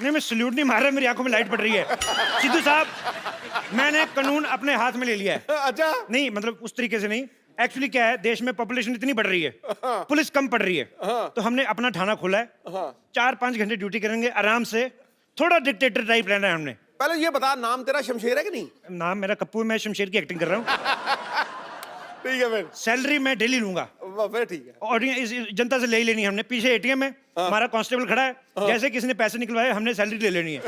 नहीं मैं सल्यूट नहीं मार रहा, मेरी आंखों में लाइट पड़ रही है। सिद्धू साहब, मैंने कानून अपने हाथ में ले लिया है। अच्छा, नहीं मतलब उस तरीके से नहीं, एक्चुअली क्या है, देश में पॉपुलेशन इतनी बढ़ रही है, पुलिस कम पड़ रही है, तो हमने अपना थाना खोला है। 4-5 घंटे ड्यूटी करेंगे आराम से, थोड़ा डिक्टेटर टाइप रहना है हमने। पहले ये बता, नाम तेरा शमशेर है कि नहीं? नाम मेरा कप्पू है, मैं शमशेर की एक्टिंग कर रहा हूँ। ठीक है फिर, सैलरी मैं डेली लूंगा, फिर ठीक है। और इस जनता से ले ही लेनी है हमने। पीछे एटीएम है, हमारा कांस्टेबल खड़ा है, जैसे किसी ने पैसे निकलवाए हमने सैलरी ले लेनी है।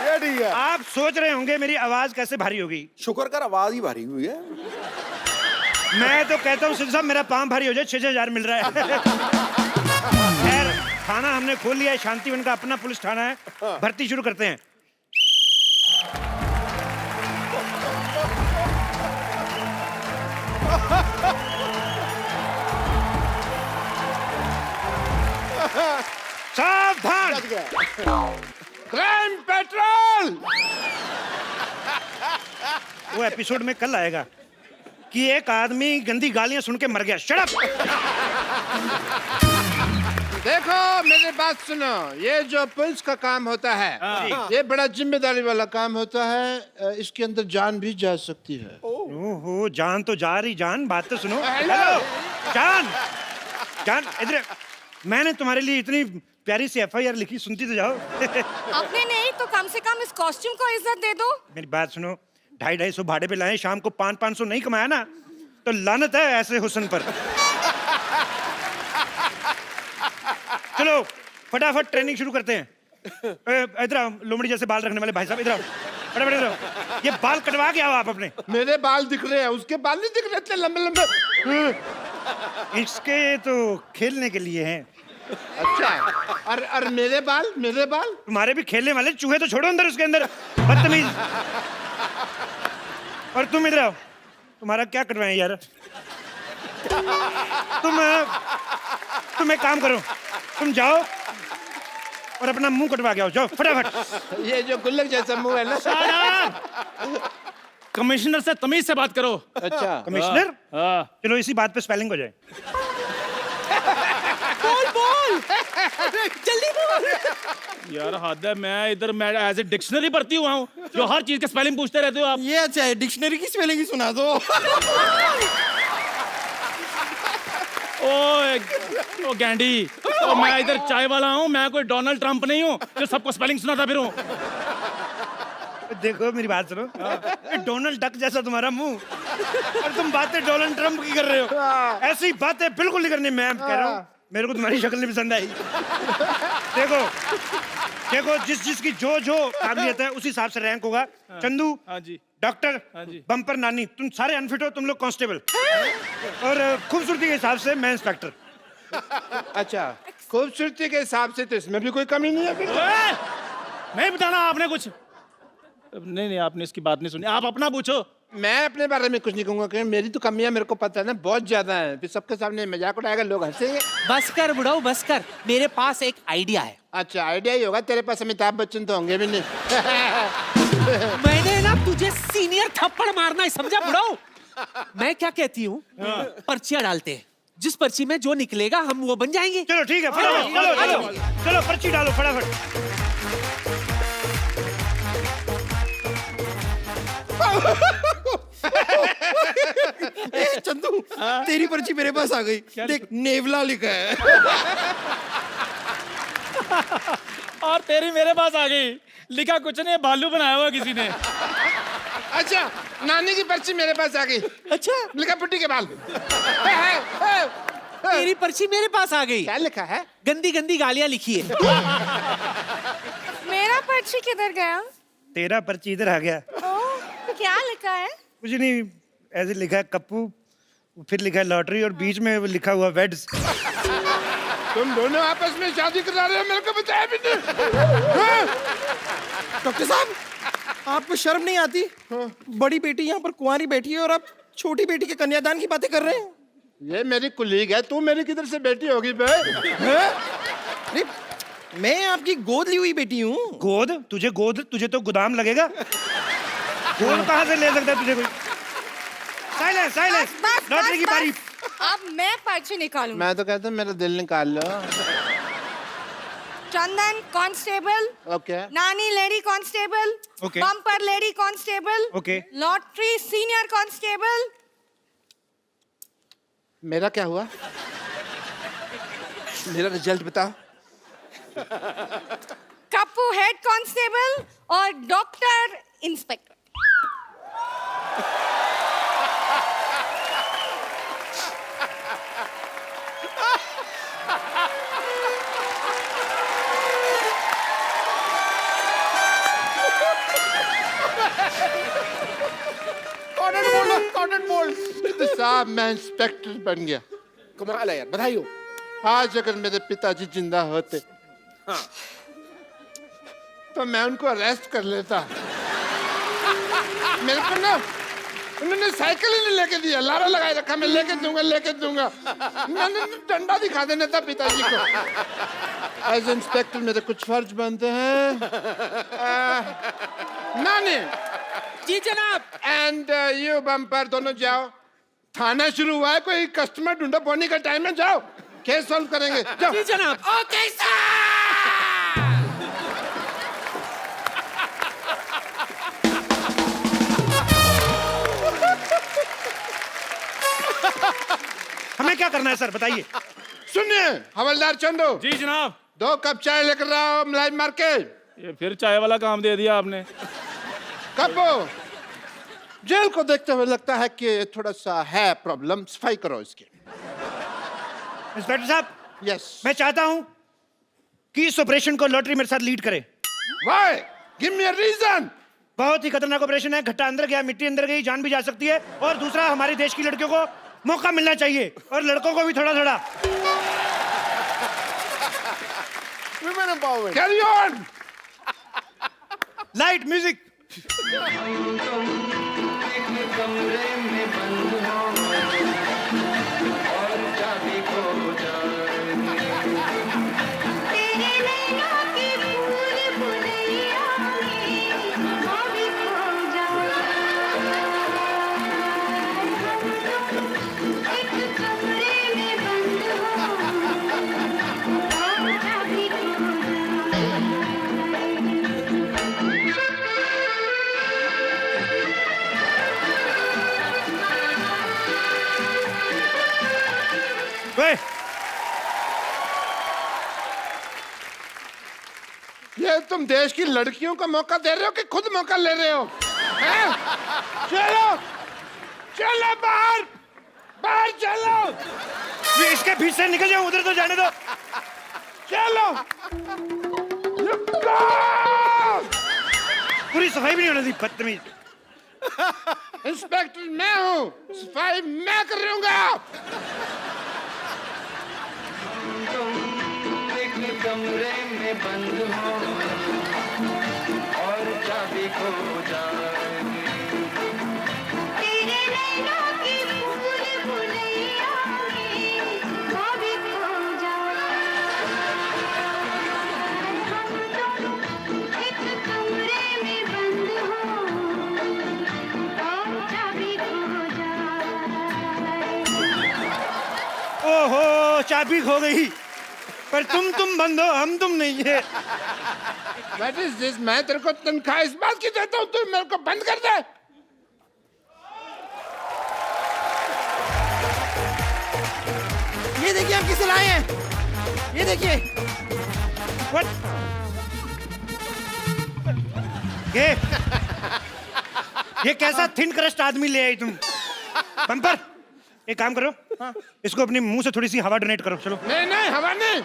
ये ठीक है। आप सोच रहे होंगे मेरी आवाज कैसे भारी होगी। शुक्र कर आवाज ही भारी हुई है। मैं तो कहता हूँ सिद्धू साहब, मेरा पाँव भारी हो जाए, 6,000 मिल रहा है। खैर, थाना हमने खोल लिया है, शांतिवन का अपना पुलिस थाना है। भर्ती शुरू करते हैं। सावधान, क्राइम पेट्रोल। वो एपिसोड में कल आएगा कि एक आदमी गंदी गालियां सुन के मर गया। Shut up. देखो मेरी बात सुनो, ये जो पुलिस का काम होता है, ये बड़ा जिम्मेदारी वाला काम होता है। इसके अंदर जान भी जा सकती है। ओहो, जान तो जा रही, जान बात तो सुनो। हेलो जान, जान इधर। मैंने तुम्हारे लिए इतनी प्यारी सी FIR लिखी, सुनती तो जाओ। अपने नहीं तो कम से कम इस कॉस्ट्यूम को इज्जत दे दो। मेरी बात सुनो, 250-250 भाड़े पे लाए, शाम को 500-500 नहीं कमाया ना तो लानत है ऐसे हुस्न पर। चलो फटाफट ट्रेनिंग शुरू करते हैं। इधर आओ, लोमड़ी जैसे बाल रखने वाले भाई साहब, इधर आओ, फटाफट इधर आओ। ये बाल कटवा के आओ आप अपने। मेरे बाल दिख रहे हैं, उसके बाल नहीं दिख रहे इतने लंबे लंबे। इसके तो खेलने के लिए हैं। अच्छा, और मेरे बाल, मेरे बाल? तुम्हारे भी खेलने वाले, चूहे तो छोड़ो अंदर, उसके अंदर बदतमीज। और तुम इधर आओ, तुम्हारा क्या करवाएं यार। तुम एक काम करो, तुम जाओ और अपना मुंह कटवा के आओ, जाओ फटाफट। ये जो गुल्लक जैसा मुंह है ना। कमिश्नर से तमीज से बात करो। अच्छा, कमिश्नर, हाँ। चलो इसी बात पे स्पेलिंग हो जाए। जल्दी बोल। यार हद है, मैं एज ए डिक्शनरी पढ़ती हुआ हूँ, जो हर चीज के स्पेलिंग पूछते रहते हो आप। ये अच्छा है, डिक्शनरी की स्पेलिंग ही सुना दो। ओ गैंडी, तो मैं इधर चाय वाला हूँ, मैं कोई डोनाल्ड ट्रंप नहीं हूँ जो सबको स्पेलिंग सुनाता फिरूं। देखो मेरी बात सुनो, डोनाल्ड डक जैसा तुम्हारा मुंह, और तुम बातें डोनाल्ड ट्रंप की कर रहे हो। ऐसी बातें बिल्कुल नहीं करनी। मैं कह रहा हूँ, मेरे को तुम्हारी शक्ल नहीं पसंद आई। देखो देखो, जिसकी जो काबिलियत है उसी हिसाब से रैंक होगा। चंदू हाँ जी, डॉक्टर, हाँ जी। बम्पर नानी, तुम सारे अनफिट हो, तुम लोग कांस्टेबल, और खूबसूरती के हिसाब से मैं इंस्पेक्टर। अच्छा, खूबसूरती के हिसाब से तो इसमें भी कोई कमी नहीं है फिर। नहीं बताना आपने कुछ। नहीं, आपने इसकी बात नहीं सुनी, आप अपना पूछो। मैं अपने बारे में कुछ नहीं कहूंगा, क्योंकि मेरी तो कमियां मेरे को पता है ना, बहुत ज्यादा है। फिर सबके सामने मजाक उड़ाएगा, लोग हंसेंगे। बस कर बुढ़ाऊ, बस कर, मेरे पास एक आइडिया है। अच्छा, आइडिया ही होगा तेरे पास, अमिताभ बच्चन तो होंगे भी नहीं। मैंने ना तुझे सीनियर थप्पड़ मारना है, समझा बुढ़ाऊ? मैं क्या कहती हूँ, पर्चियां डालते हैं, जिस पर्ची में जो निकलेगा हम वो बन जाएंगे। चलो ठीक है, फटाफट चलो पर्ची डालो फटाफट। चंदू, तेरी पर्ची मेरे पास आ गई। देख, नेवला लिखा है। और तेरी मेरे पास आ गई, लिखा कुछ नहीं, भालू बनाया हुआ किसी ने। अच्छा, नानी की पर्ची मेरे पास आ गई। अच्छा, लिखा पुट्टी के बाल। तेरी पर्ची मेरे पास आ गई। क्या लिखा है? गंदी गंदी गालियां लिखी है। मेरा पर्ची किधर गया? तेरा पर्ची इधर आ गया। ओह, क्या लिखा है? कुछ नहीं, ऐसे लिखा है कप्पू, फिर लिखा है लॉटरी, और बीच में वो लिखा हुआ वेड्स। तुम दोनों आपस में शादी करा रहे हो, मेरे को बताया भी नहीं। डॉक्टर साहब, आपको शर्म नहीं आती? बड़ी बेटी यहाँ पर कुंवारी बैठी है और आप छोटी बेटी के कन्यादान की बातें कर रहे हैं। ये मेरी कुलीग है, तू मेरी किधर से बेटी होगी बे? अरे, मैं आपकी गोद ली हुई बेटी हूँ। गोद? तुझे तो गोदाम लगेगा। गोद कहाँ से ले सकता है तुझे कोई? साइलेंस, बस, लॉटरी की बस, बारी। अब मैं पर्ची निकालूंगी। मैं तो कहता हूँ मेरा दिल निकाल लो। चंदन कांस्टेबल, ओके। नानी lady constable, Okay. Bumper lady constable, Okay. Lottery senior constable. मेरा क्या हुआ? मेरा रिजल्ट बताओ। कप्पू हेड कांस्टेबल और डॉक्टर इंस्पेक्टर। कॉर्नर बोल तो साहब मैं इंस्पेक्टर बन गया। कमाल है यार, बधाई हो। आज अगर मेरे पिताजी जिंदा होते तो मैं उनको अरेस्ट कर लेता। मेरे को ना उन्होंने साइकिल ही नहीं लेके दिया, लारा लगाए रखा, मैं लेके दूंगा। मैंने डंडा दिखा देना था पिताजी को। एज इंस्पेक्टर मेरे कुछ फर्ज बनते हैं। नानी जी जनाब। एंड यू बम्पर दोनों जाओ, थाना शुरू हुआ है, कोई कस्टमर ढूंढो, बोनी का टाइम है, जाओ केस सॉल्व करेंगे, जाओ। जी जनाब। Okay sir. हमें क्या करना है सर, बताइए। सुनिए हवलदार चंदू, जी जनाब। 2 कप चाय लेकर आओ, मलाई मार के। ये फिर चाय वाला काम दे दिया आपने। कब जेल को देखते हुए लगता है कि थोड़ा सा है प्रॉब्लम, सफाई करो इसकी। इंस्पेक्टर साहब, यस। मैं चाहता हूं कि इस ऑपरेशन को लॉटरी मेरे साथ लीड करे। Why? Give me a reason. बहुत ही खतरनाक ऑपरेशन है, घट्टा अंदर गया, मिट्टी अंदर गई, जान भी जा सकती है। और दूसरा, हमारे देश की लड़कियों को मौका मिलना चाहिए और लड़कों को भी थोड़ा थोड़ा। Women empowerment. Carry on. Light music. ये तुम देश की लड़कियों को मौका दे रहे हो कि खुद मौका ले रहे हो? हैं? चलो चलो बाहर, बाहर चलो। ये इसके बीच से निकल जाओ, उधर तो जाने दो। चलो। पूरी सफाई भी नहीं होने दी, बदतमीज। इंस्पेक्टर मैं हूँ, सफाई मैं करूंगा। कमरे में बंद हो और चाबी खो जाएगी। तेरे नैनों की भूल भुलैया में चाबी खो जाएगी। हम दोनों एक कमरे में बंद हो और चाबी खो जाएगी। ओहो, चाबी खो गई, पर तुम बंद हो, हम तुम नहीं है। What is this? मैं तेरे को तनख्वाह इस बात की देता हूँ, तू मेरे को बंद कर दे। ये देखिए आप किसे लाए हैं, ये देखिए। What? ये कैसा थिन क्रस्ट आदमी ले आई तुम? बम्पर, एक काम करो, इसको अपने मुंह से थोड़ी सी हवा डोनेट करो। चलो। नहीं नहीं, हवा नहीं,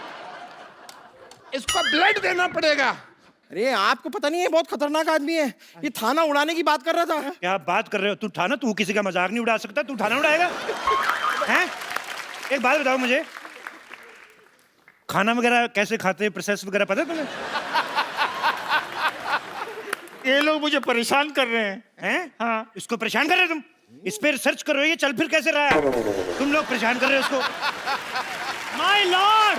इसको ब्लड देना पड़ेगा। अरे आपको पता नहीं है, बहुत खतरनाक आदमी है। ये थाना उड़ाने की बात कर रहा था। क्या बात कर रहे हो? तू थाना, तू किसी का मजाक नहीं उड़ा सकता, तू थाना उड़ाएगा? हैं? एक बात बताओ मुझे, खाना वगैरह कैसे खाते हैं, प्रोसेस वगैरह पता है तुम्हें? ये लोग मुझे परेशान कर रहे हैं। हाँ, इसको परेशान कर रहे हो तुम? इस पे रिसर्च करो, ये चल फिर कैसे रहा है? तुम लोग परेशान कर रहे हो इसको। माय लॉर्ड,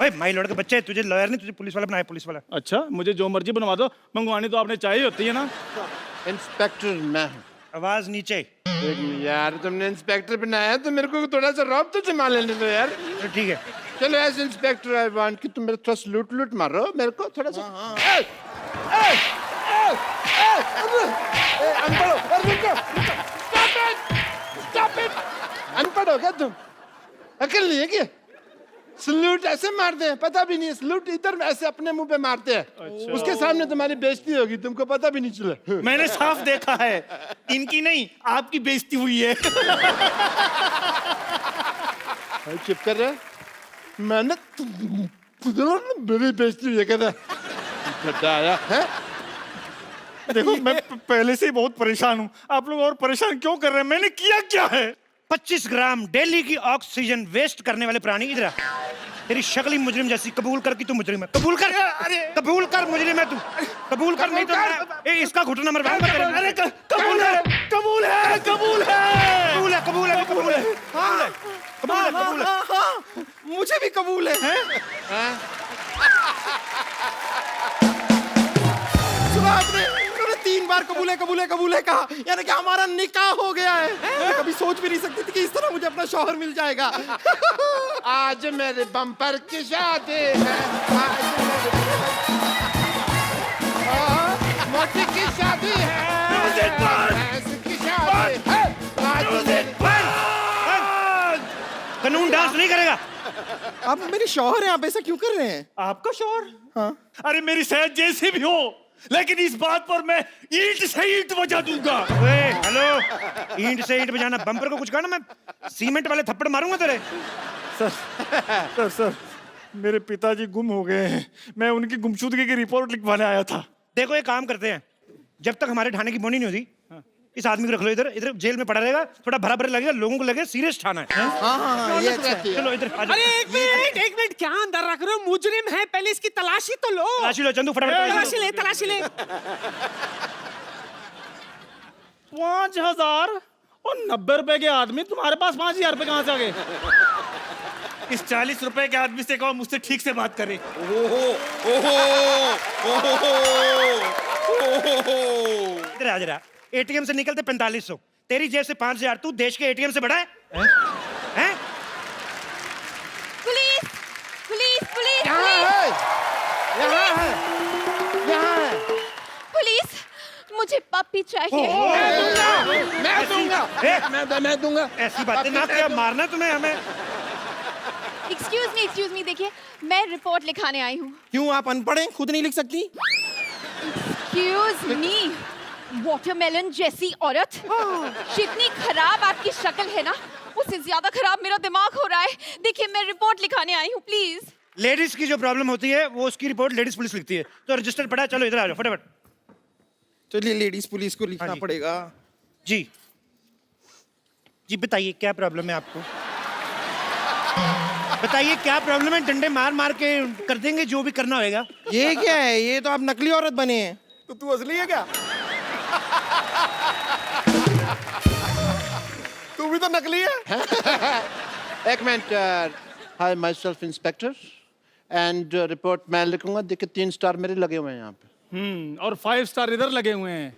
ओए माय लॉर्ड का बच्चा है, तुझे लॉयर नहीं, तुझे पुलिस वाला बनाया, पुलिस वाला। अच्छा, मुझे जो मर्जी बनवा दो, मंगवानी तो आपने चाहिए होती है ना। इंस्पेक्टर मैं हूँ। आवाज नीचे। एक मिनट यार, तुमने इंस्पेक्टर बनाया है तो मेरे को थोड़ा सा रौब तो जमा लेने दो यार। तो ठीक है। चलो एज इंस्पेक्टर आई वांट कि तुम मेरे थोड़ा लूट लूट मारो मेरे को थोड़ा सा। ए, ए, ए, ए, अनपढ़ हो, अरे रुको, स्टॉप इट, अनपढ़ हो क्या तुम? अकल नहीं है क्या? सलूट ऐसे मारते हैं, पता भी नहीं है। सलूट इधर ऐसे अपने मुंह पे मारते हैं। उसके सामने तुम्हारी बेइज्जती होगी, तुमको पता भी नहीं चला। मैंने साफ देखा है, इनकी नहीं आपकी बेइज्जती हुई है। चुप कर रहे, मैंने मेरी बेइज्जती हुई है कहता बेटा आया है। देखो मैं पहले से ही बहुत परेशान हूँ, आप लोग और परेशान क्यों कर रहे हैं? मैंने किया क्या है? 25 ग्राम डेली की ऑक्सीजन वेस्ट करने वाले प्राणी इधर आ। तेरी शक्ल ही मुजरिम जैसी। कबूल कर कि तू मुजरिम है। कबूल कर, कबूल कर मुजरिम है तू। कबूल कर, नहीं तो ए, इसका घुटना मरवाऊंगा तेरे। अरे कबूल है, कबूल है, कबूल है, कबूल है, कबूल है, कबूल है, कबूल है, कबूल है, कबूल है। मुझे भी कबूल है। सुना आपने? उन्होंने 3 बार कबूल है, कबूल है, कबूल है कहा, यानी कि हमारा निकाह हो गया है। मैं कभी सोच भी नहीं सकती थी कि इस तरह मुझे अपना शौहर मिल जाएगा। आज मेरे बम्पर की शादी है, आज मेरे मोटी की शादी है, भैंस की शादी है, आज मेरे- कानून डांस नहीं करेगा। आप मेरे शौहर हैं, आप ऐसा क्यों कर रहे हैं? आपका शौहर? हाँ। अरे मेरी सेहत जैसी भी हो, लेकिन इस बात पर मैं ईंट से ईंट बजा दूंगा। ओए, हेलो, ईंट से ईंट बजाना, बम्पर को कुछ कहा ना, मैं सीमेंट वाले थप्पड़ मारूंगा तेरे। सर मेरे पिताजी गुम हो गए हैं, मैं उनकी गुमशुदगी की रिपोर्ट लिखवाने आया था। देखो एक काम करते हैं, जब तक हमारे थाने की बोनी नहीं होती, इस आदमी को रख लो इधर। इधर जेल में पड़ा रहेगा, थोड़ा भरा भरा लगेगा, लोगों को लगे सीरियस थाना है। हाँ, ये अच्छा है। चलो इधर आ जाओ। अरे एक मिनट, क्या अंदर रख रहे हो? मुजरिम है, पहले इसकी तलाशी तो लो। तलाशी लो चंदू, फटाफट तलाशी ले, तलाशी ले। 5000 और 90 रुपए के आदमी, तुम्हारे पास 5000 रुपए कहाँ से आ गए? इस 40 रुपए के आदमी से कहो मुझसे ठीक से बात करे। इधर आ जरा। एटीएम से निकलते 4500, तेरी जेब से 5000, तू देश के एटीएम से बड़ा है? हैं? पुलिस, पुलिस, पुलिस, यहाँ पुलिस, है, यहाँ है, यहाँ है। पुलिस, मुझे पप्पी चाहिए। मैं दूंगा, मैं दूंगा। ऐसी बातें ना किया, मारना तुम्हें हमें। एक्सक्यूज मी, देखिए मैं रिपोर्ट लिखाने आई हूँ। क्यों, आप अनपढ़ हैं, खुद नहीं लिख सकती? एक्सक्यूज मी, वाटरमेलन जैसी औरत, जितनी खराब आपकी शक्ल है ना, उससे ज्यादा खराब मेरा दिमाग हो रहा है। देखिए मैं रिपोर्ट लिखाने आई हूँ, प्लीज। लेडीज की जो प्रॉब्लम होती है वो उसकी रिपोर्ट लेडीज पुलिस लिखती है, तो रजिस्टर पड़ा है। चलो इधर आ जाओ फटाफट। चलिए लेडीज पुलिस को लिखना हाँ जी। पड़ेगा। जी जी बताइए क्या प्रॉब्लम है आपको? बताइए क्या प्रॉब्लम है? डंडे मार मार के कर देंगे जो भी करना होगा। ये क्या है? ये तो आप नकली औरत बने हैं। तो तू असली है क्या? तू भी तो नकली है। एक minute, hi my self inspector and report मैं लिखूंगा। देखिए 3 स्टार मेरे लगे हुए हैं यहाँ पे। और 5 स्टार इधर लगे हुए हैं।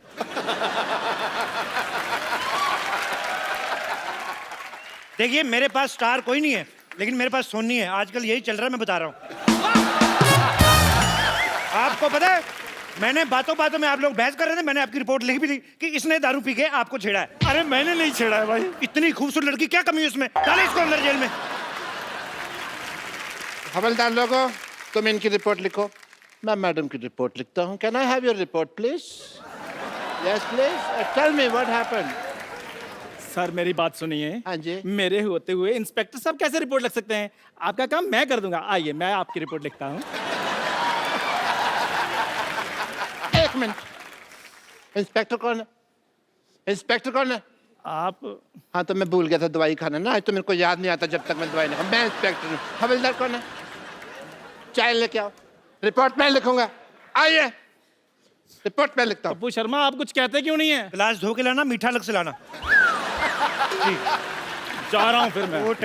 देखिए मेरे पास स्टार कोई नहीं है, लेकिन मेरे पास सोनी है। आजकल यही चल रहा है, मैं बता रहा हूँ। आपको पता है, मैंने बातों बातों में, आप लोग बहस कर रहे थे, मैंने आपकी रिपोर्ट लिख भी दी कि इसने दारू पी के आपको छेड़ा है। अरे मैंने नहीं छेड़ा है भाई। इतनी खूबसूरत लड़की, क्या कमी है उसमें? डालो इसको अंदर जेल में। हवलदार लोगों, तुम इनकी रिपोर्ट लिखो, मैं मैडम की रिपोर्ट लिखता हूँ। Can I have your report please? Yes please, tell me what happened. Sir मेरी बात सुनिए। हाँ जी। मेरे होते हुए इंस्पेक्टर साहब कैसे रिपोर्ट लिख सकते हैं? आपका काम मैं कर दूंगा। आइए मैं आपकी रिपोर्ट लिखता हूँ। एक मिनट, इंस्पेक्टर कौन है? इंस्पेक्टर कौन है? आप हाँ तो मैं भूल गया था दवाई खाना ना, आज तो मेरे को याद नहीं आता जब तक मैं दवाई नहीं खाऊं। मैं इंस्पेक्टर हूँ। हवलदार कौन है? चाय लेके आओ, रिपोर्ट मैं लिखूंगा। आइए, रिपोर्ट मैं लिखता हूँ। पप्पू शर्मा, आप कुछ कहते क्यों नहीं है? गिलास धो के लाना, मीठा अलग से लाना। जा रहा हूँ फिर मैं। रिपोर्ट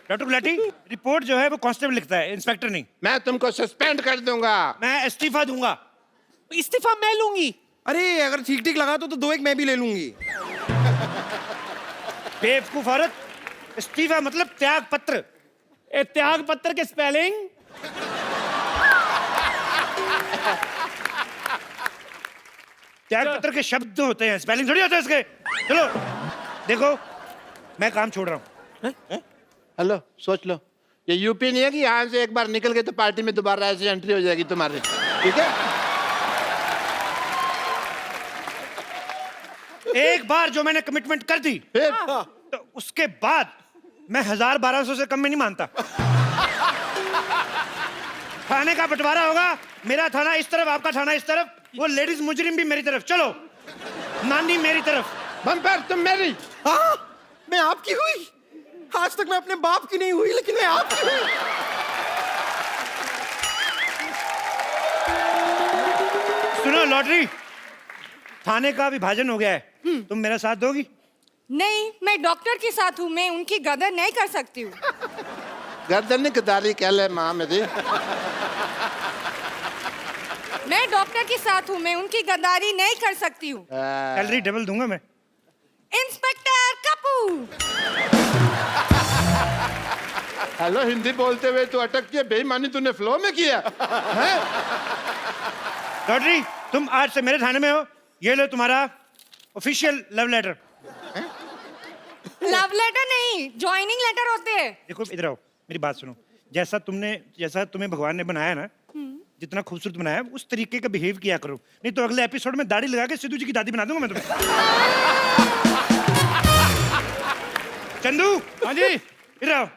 डॉक्टर गुलाटी, रिपोर्ट जो है वो कांस्टेबल लिखता है, इंस्पेक्टर नहीं। मैं तुमको सस्पेंड कर दूंगा। मैं इस्तीफा दूंगा। इस्तीफा मैं लूंगी। अरे अगर ठीक ठीक लगा तो 2 एक मैं भी ले लूंगी। बेवकूफ औरत, इस्तीफा मतलब त्याग पत्र। ए त्याग पत्र के स्पेलिंग त्याग पत्र के शब्द होते हैं, स्पेलिंग थोड़ी होता है इसके। चलो देखो, मैं काम छोड़ रहा हूँ। हेलो, सोच लो, ये यूपी नहीं है कि यहाँ से एक बार निकल गए तो पार्टी में दोबारा ऐसे एंट्री हो जाएगी तुम्हारी, ठीक है? एक बार जो मैंने कमिटमेंट कर दी फिर तो उसके बाद मैं 1000-1200 से कम में नहीं मानता। थाने का बंटवारा होगा, मेरा थाना इस तरफ, आपका थाना इस तरफ, वो लेडीज मुजरिम भी मेरी तरफ। चलो, नानी मेरी तरफ। बम्पर तुम मेरी। हाँ, मैं आपकी हुई। आज तक मैं अपने बाप की नहीं हुई, लेकिन मैं आपकी हुई। सुनो लॉटरी, थाने का विभाजन हो गया है, तुम मेरा साथ दोगी? नहीं, मैं डॉक्टर के साथ हूँ, मैं उनकी गदर नहीं कर सकती हूँ। गर्दन गदारी कह ले माँ मेरी। मैं डॉक्टर के साथ हूँ, मैं उनकी गद्दारी नहीं कर सकती हूँ। सैलरी डबल दूंगा मैं। इंस्पेक्टर कपूर। हेलो, हिंदी बोलते हुए तो अटक के बेईमानी तूने फ्लो में किया है? लॉटरी, तुम आज से मेरे थाने में हो। ये लो तुम्हारा official love letter. Love letter नहीं, ज्वाइनिंग लेटर होते हैं। देखो इधर आओ, मेरी बात सुनो। जैसा तुम्हें भगवान ने बनाया ना, जितना खूबसूरत बनाया, उस तरीके का बिहेव किया करो, नहीं तो अगले एपिसोड में दाढ़ी लगा के सिद्धू जी की दादी बना दूंगा मैं तुम्हें। चंदू, हाँ जी, इधर आओ।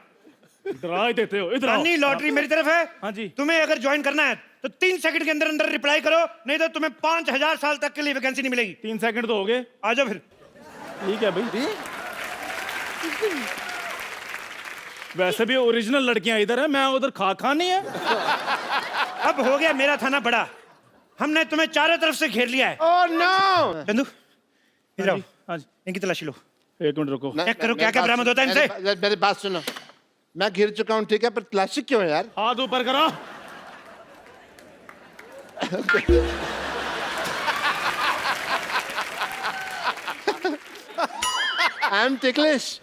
डरा ही देते हो, इधर आओ। नानी लॉटरी मेरी तरफ है। हाँ जी। तुम्हें अगर ज्वाइन करना है तो 3 सेकंड के अंदर अंदर रिप्लाई करो, नहीं तो तुम्हें 5000 साल तक के लिए वैकेंसी नहीं मिलेगी। 3 सेकंड तो हो गए। आ जाओ फिर। ठीक है भाई। वैसे भी ओरिजिनल लड़कियां इधर है, मैं उधर खा नहीं है। अब हो गया मेरा थाना बड़ा, हमने तुम्हें चारों तरफ से घेर लिया है। Oh no! चंदू इधर आओ, हाँ जी, इनकी तलाशी लो। एक मिनट रुको। चेक करो क्या-क्या बरामद होता है इनसे। मेरी बात सुनो, मैं घिर चुका हूँ, ठीक है, पर तलाशी क्यों है यार? हाथ ऊपर करो। I am ticklish.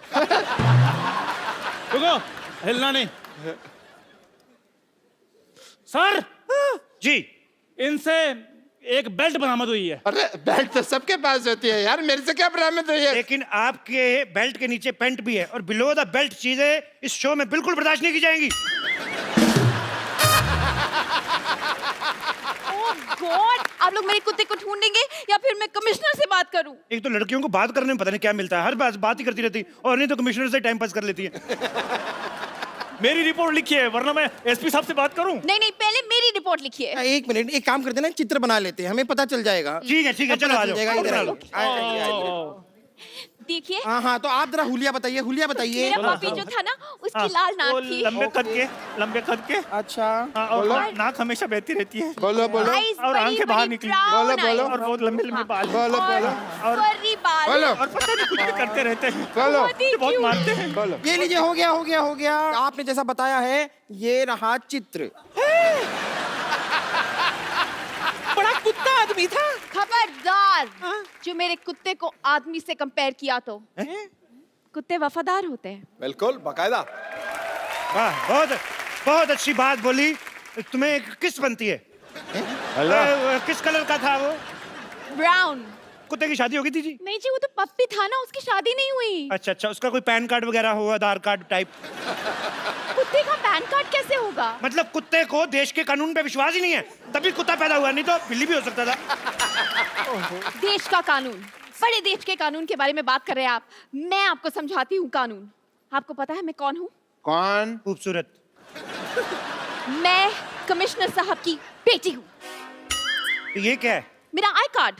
रुको, हिलना नहीं। सर जी, इनसे एक बेल्ट बरामद हुई है। अरे बेल्ट तो सबके पास होती है यार, मेरे से क्या बरामद हुई है? लेकिन आपके बेल्ट के नीचे पेंट भी है, और बिलो द बेल्ट चीजें इस शो में बिल्कुल बर्दाश्त नहीं की जाएंगी। गॉड, आप लोग मेरे कुत्ते को ढूंढेंगे या फिर मैं कमिश्नर से बात करूं? एक तो लड़कियों को बात करने में पता नहीं क्या मिलता है, हर बात ही करती रहती, और नहीं तो कमिश्नर से टाइम पास कर लेती है। मेरी रिपोर्ट लिखी है, वरना मैं एसपी साहब से बात करूं। नहीं नहीं, पहले मेरी रिपोर्ट लिखिए। 1 मिनट, एक काम करते हैं ना, चित्र बना लेते हैं, हमें पता चल जाएगा। ठीक है चलो आ जाओ। इधर आ ओके, जाओ। देखिए, हाँ, तो आप जरा हुलिया बताइए, हुलिया बताइए। मेरा पपी जो था ना, उसकी लाल वो नाक थी। लंबे कद के। अच्छा, हाँ, और नाक हमेशा बहती रहती है। बोलो बोलो Eyes और बड़ी आंखें बाहर बड़ी निकली। brown बोलो, eyes। बोलो। और बहुत लंबे लंबे बाल। बोलो बोलो और furry बाल। बोलो और पता नहीं कुछ भी करते रहते हैं। बोलो बहुत ही बहुत cute। मारते हैं। बोलो। ये लीजिए, हो गया। आपने जैसा बताया है, ये रहा चित्र। बड़ा कुत्ता आदमी था। खबरदार, जो मेरे कुत्ते को आदमी से कंपेयर किया तो। कुत्ते वफादार होते हैं। बिल्कुल, बाकायदा। वाह, बहुत अच्छी बात बोली। तुम्हें एक किस बनती है? किस कलर का था वो? ब्राउन। कुत्ते की शादी हो गई थी जी? नहीं जी, वो तो पप्पी था ना, उसकी शादी नहीं हुई। अच्छा, उसका कोई पैन कार्ड वगैरह हो, आधार कार्ड टाइप? कुत्ते का पैन कार्ड कैसे होगा? मतलब कुत्ते को देश के कानून पे विश्वास ही नहीं है, तभी कुत्ता पैदा हुआ, नहीं तो बिल्ली भी हो सकता था। देश का कानून, बड़े देश के कानून के बारे में बात कर रहे हैं आप। मैं आपको समझाती हूँ कानून। आपको पता है मैं कौन हूँ? कौन? खूबसूरत। मैं कमिश्नर साहब की बेटी हूँ। तो ये क्या है? मेरा आई कार्ड।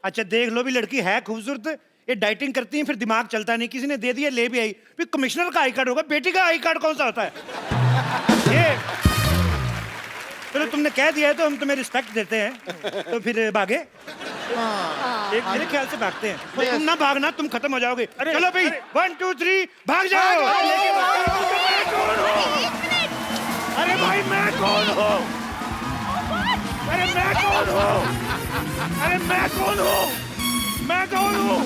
अच्छा, देख लो भी, लड़की है खूबसूरत, ये डाइटिंग करती है, फिर दिमाग चलता नहीं, किसी ने दे दिया, ले भी आई। फिर कमिश्नर का आई कार्ड होगा, बेटी का आई कार्ड कौन सा होता है? ये चलो, तुमने कह दिया है तो हम तुम्हें रिस्पेक्ट देते हैं, तो फिर भागे। एक मेरे ख्याल से भागते हैं। तो तुम ना भागना, तुम खत्म हो जाओगे। चलो भाई, 1 2 3 भाग जाओ। अरे भाई, मैं कौन हूँ? अरे मैं कौन हूँ? अरे मैं कौन हूँ? मैं कौन हूँ?